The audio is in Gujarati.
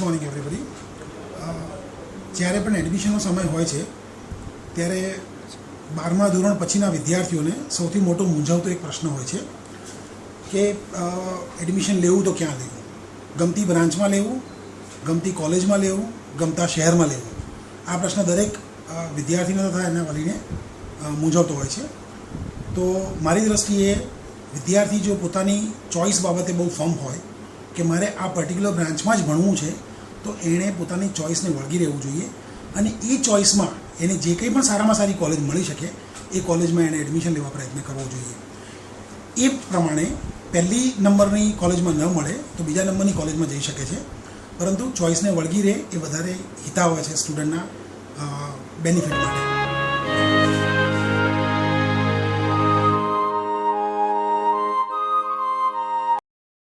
Morning everybody. જ્યારે પણ એડમિશનનો સમય હોય છે ત્યારે 12મા ધોરણ પછીના વિદ્યાર્થીઓને સૌથી મોટો મૂંઝવતો એક પ્રશ્ન હોય છે કે એડમિશન લેવું તો ક્યાં લેવું, ગમતી બ્રાન્ચમાં લેવું, ગમતી કોલેજમાં લેવું, ગમતા શહેરમાં લેવું. આ પ્રશ્ન દરેક વિદ્યાર્થીને તથા એના વાલીને મૂંઝવતો હોય છે. તો મારી દૃષ્ટિએ વિદ્યાર્થી જો પોતાની ચોઈસ બાબતે બહુ ફર્મ હોય કે મારે આ પર્ટિક્યુલર બ્રાન્ચમાં જ ભણવું છે તો એણે પોતાની ચોઈસને વળગી રહેવું જોઈએ અને એ ચોઈસમાં એને જે કંઈ પણ સારામાં સારી કોલેજ મળી શકે એ કોલેજમાં એણે એડમિશન લેવા પ્રયત્ન કરવો જોઈએ. એ પ્રમાણે પહેલી નંબરની કોલેજમાં ન મળે તો બીજા નંબરની કોલેજમાં જઈ શકે છે, પરંતુ ચોઈસને વળગી રહે એ વધારે હિતાવહ છે સ્ટુડન્ટના બેનિફિટ માટે.